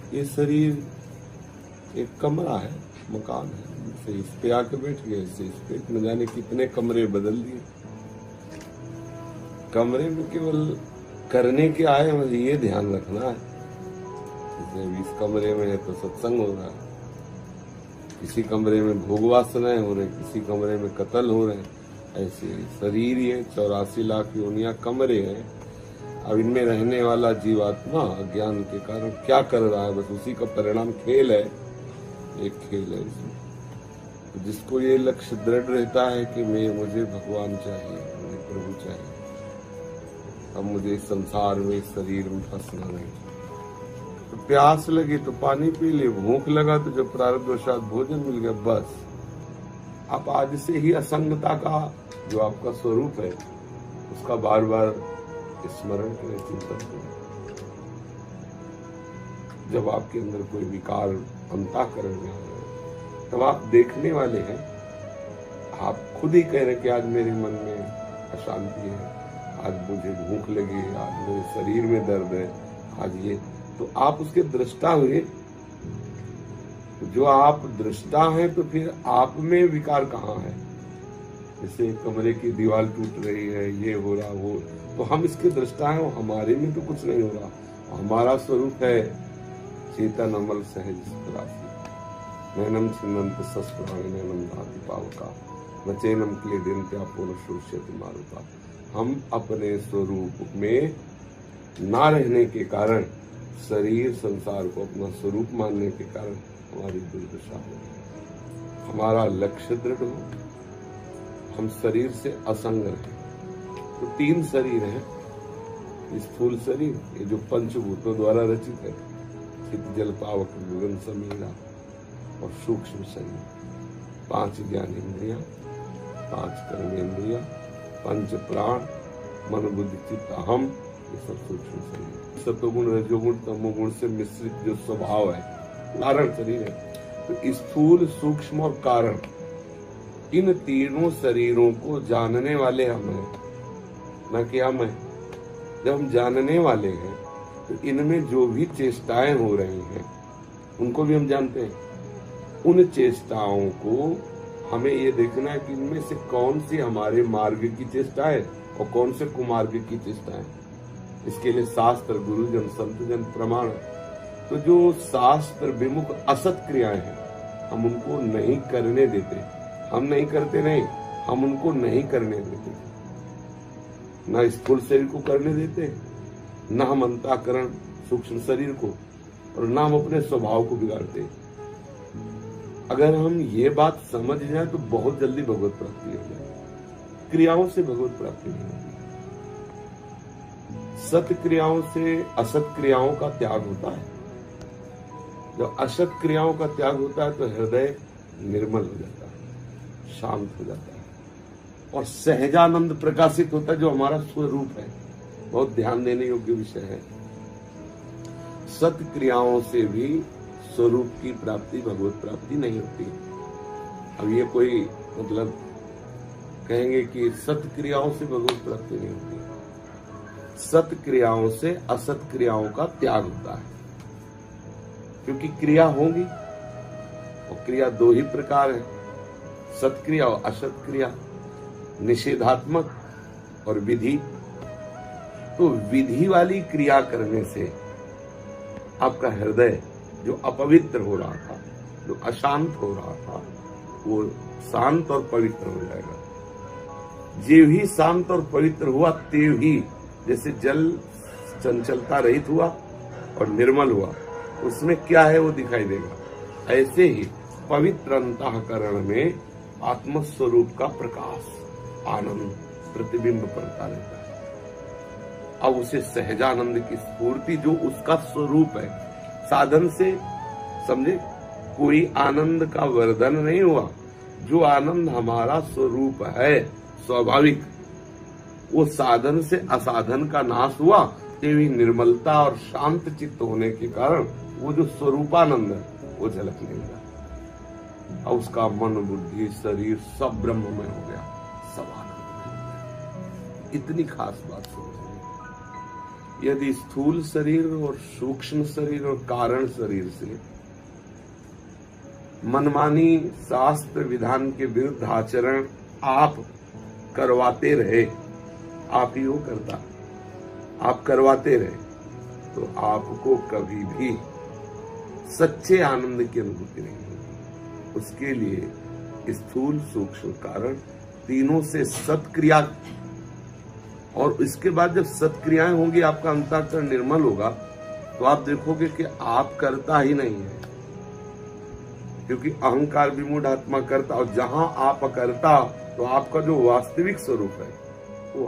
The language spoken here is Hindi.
ये शरीर एक कमरा है, मकान है, जैसे इस पे आके बैठ गए, इससे इस पे न जाने कितने कमरे बदल दिए। कमरे में केवल करने के आए, मुझे ये ध्यान रखना है। जैसे इस कमरे में है तो सत्संग हो रहा है, किसी कमरे में भोग वासनाएं हो रहे, किसी कमरे में कत्ल हो रहे हैं। ऐसे शरीर ये 84 लाख योनियां कमरे हैं। अब इनमें रहने वाला जीवात्मा अज्ञान के कारण क्या कर रहा है, बस उसी का परिणाम खेल है, एक खेल है इसमें। तो जिसको ये लक्ष्य दृढ़ रहता है कि मुझे भगवान चाहिए, मुझे प्रभु चाहिए, अब मुझे इस संसार में, इस शरीर में फंसना नहीं। तो प्यास लगी तो पानी पी ले, भूख लगा तो जब प्रारब्धवशात भोजन मिल गया, बस। आप आज से ही असंगता का जो आपका स्वरूप है उसका बार बार स्मरण करें, चिंतन करें। जब आपके अंदर कोई विकार अंतःकरण में आ रहे तब आप देखने वाले हैं। आप खुद ही कह रहे कि आज मेरे मन में अशांति है, आज मुझे भूख लगी है, आज मेरे शरीर में दर्द है, आज ये, तो आप उसके दृष्टा हुए। जो आप दृष्टा हैं तो फिर आप में विकार कहाँ है? जैसे कमरे की दीवार टूट रही है, ये हो रहा, वो, तो हम इसके दृष्टा हैं, हमारे में तो कुछ नहीं हो रहा। हमारा स्वरूप है चेतन अमल सहज राशि, नैनम छिन्नन्त सस्पुराणि नैनम धाति पावका, नचैनम क्लेदन्त्या पूर्ण शोष्यति मारुता। हम अपने स्वरूप में ना रहने के कारण, शरीर संसार को अपना स्वरूप मानने के कारण हमारी दुर्दशा हो। हमारा लक्ष्य दृढ़ हो, हम शरीर से असंग रहें। तो 3 शरीर हैं, स्थूल शरीर ये जो पंचभूतों द्वारा रचित है, चित्त जल पावक गगन समीरा, और सूक्ष्म शरीर 5 ज्ञानेंद्रियां, 5 कर्मेंद्रियां, 5 प्राण, मन बुद्धि चित्त अहम, ये सब सूक्ष्म शरीर। सतोगुण रजोगुण तमोगुण से मिश्रित जो स्वभाव है, कारण शरीर है। तो स्थूल सूक्ष्म और कारण, इन तीनों शरीरों को जानने वाले हम हैं, न कि हम हैं। जब हम जानने वाले हैं तो इनमें जो भी चेष्टाएं हो रही हैं उनको भी हम जानते हैं। उन चेष्टाओं को हमें ये देखना है कि इनमें से कौन सी हमारे मार्ग की चेष्टा है और कौन से कुमार्ग की चेष्टा है। इसके लिए शास्त्र, गुरुजन, संतजन प्रमाण। तो जो शास्त्र विमुख असत क्रियाएं हैं, हम उनको नहीं करने देते। हम नहीं करते नहीं, हम उनको नहीं करने देते। न स्थूल शरीर को करने देते, न हम अंतःकरण सूक्ष्म शरीर को, और न हम अपने स्वभाव को बिगाड़ते। अगर हम ये बात समझ जाए तो बहुत जल्दी भगवत प्राप्ति हो जाए। क्रियाओं से भगवत प्राप्ति नहीं होती। सत क्रियाओं से असत क्रियाओं का त्याग होता है। जब असत क्रियाओं का त्याग होता है तो हृदय निर्मल हो जाता है, शांत हो जाता है, और सहजानंद प्रकाशित होता है, जो हमारा स्वरूप है। बहुत ध्यान देने योग्य विषय है। सत क्रियाओं से भी स्वरूप की प्राप्ति, भगवत प्राप्ति नहीं होती। अब ये कोई मतलब कहेंगे कि सत क्रियाओं से भगवत प्राप्ति नहीं होती। सत क्रियाओं से असत क्रियाओं का त्याग होता है, क्योंकि क्रिया होगी, और क्रिया 2 ही प्रकार है, सत क्रिया और असत क्रिया, निषेधात्मक और विधि। तो विधि वाली क्रिया करने से आपका हृदय जो अपवित्र हो रहा था, जो अशांत हो रहा था, वो शांत और पवित्र हो जाएगा। जेव ही शांत और पवित्र हुआ, तेव ही जैसे जल चंचलता रहित हुआ और निर्मल हुआ, उसमें क्या है वो दिखाई देगा। ऐसे ही पवित्र अंतःकरण में आत्मस्वरूप का प्रकाश, आनंद प्रतिबिंब पड़ता रहता है। अब उसे सहजानंद की स्फूर्ति, जो उसका स्वरूप है, साधन से समझे, कोई आनंद का वर्धन नहीं हुआ। जो आनंद हमारा स्वरूप है स्वाभाविक, वो साधन से असाधन का नाश हुआ। तेवी निर्मलता और शांत चित्त होने के कारण वो जो स्वरूपानंद है वो झलकने लगा। अब उसका मन, बुद्धि, शरीर सब ब्रह्ममय हो गया, सब आनंद। इतनी खास बात समझिए। यदि स्थूल शरीर और सूक्ष्म शरीर और कारण शरीर से मनमानी शास्त्र विधान के विरुद्ध आचरण आप करवाते रहे, आप ही वो करता, आप करवाते रहे, तो आपको कभी भी सच्चे आनंद की अनुभूति नहीं होगी। उसके लिए स्थूल सूक्ष्म कारण तीनों से सत्क्रिया, और इसके बाद जब सत्क्रियाएं होंगी, आपका अंतःकरण निर्मल होगा, तो आप देखोगे कि आप करता ही नहीं है, क्योंकि अहंकार विमूढ़ आत्मा करता, और जहां आप करता तो आपका जो वास्तविक स्वरूप है वो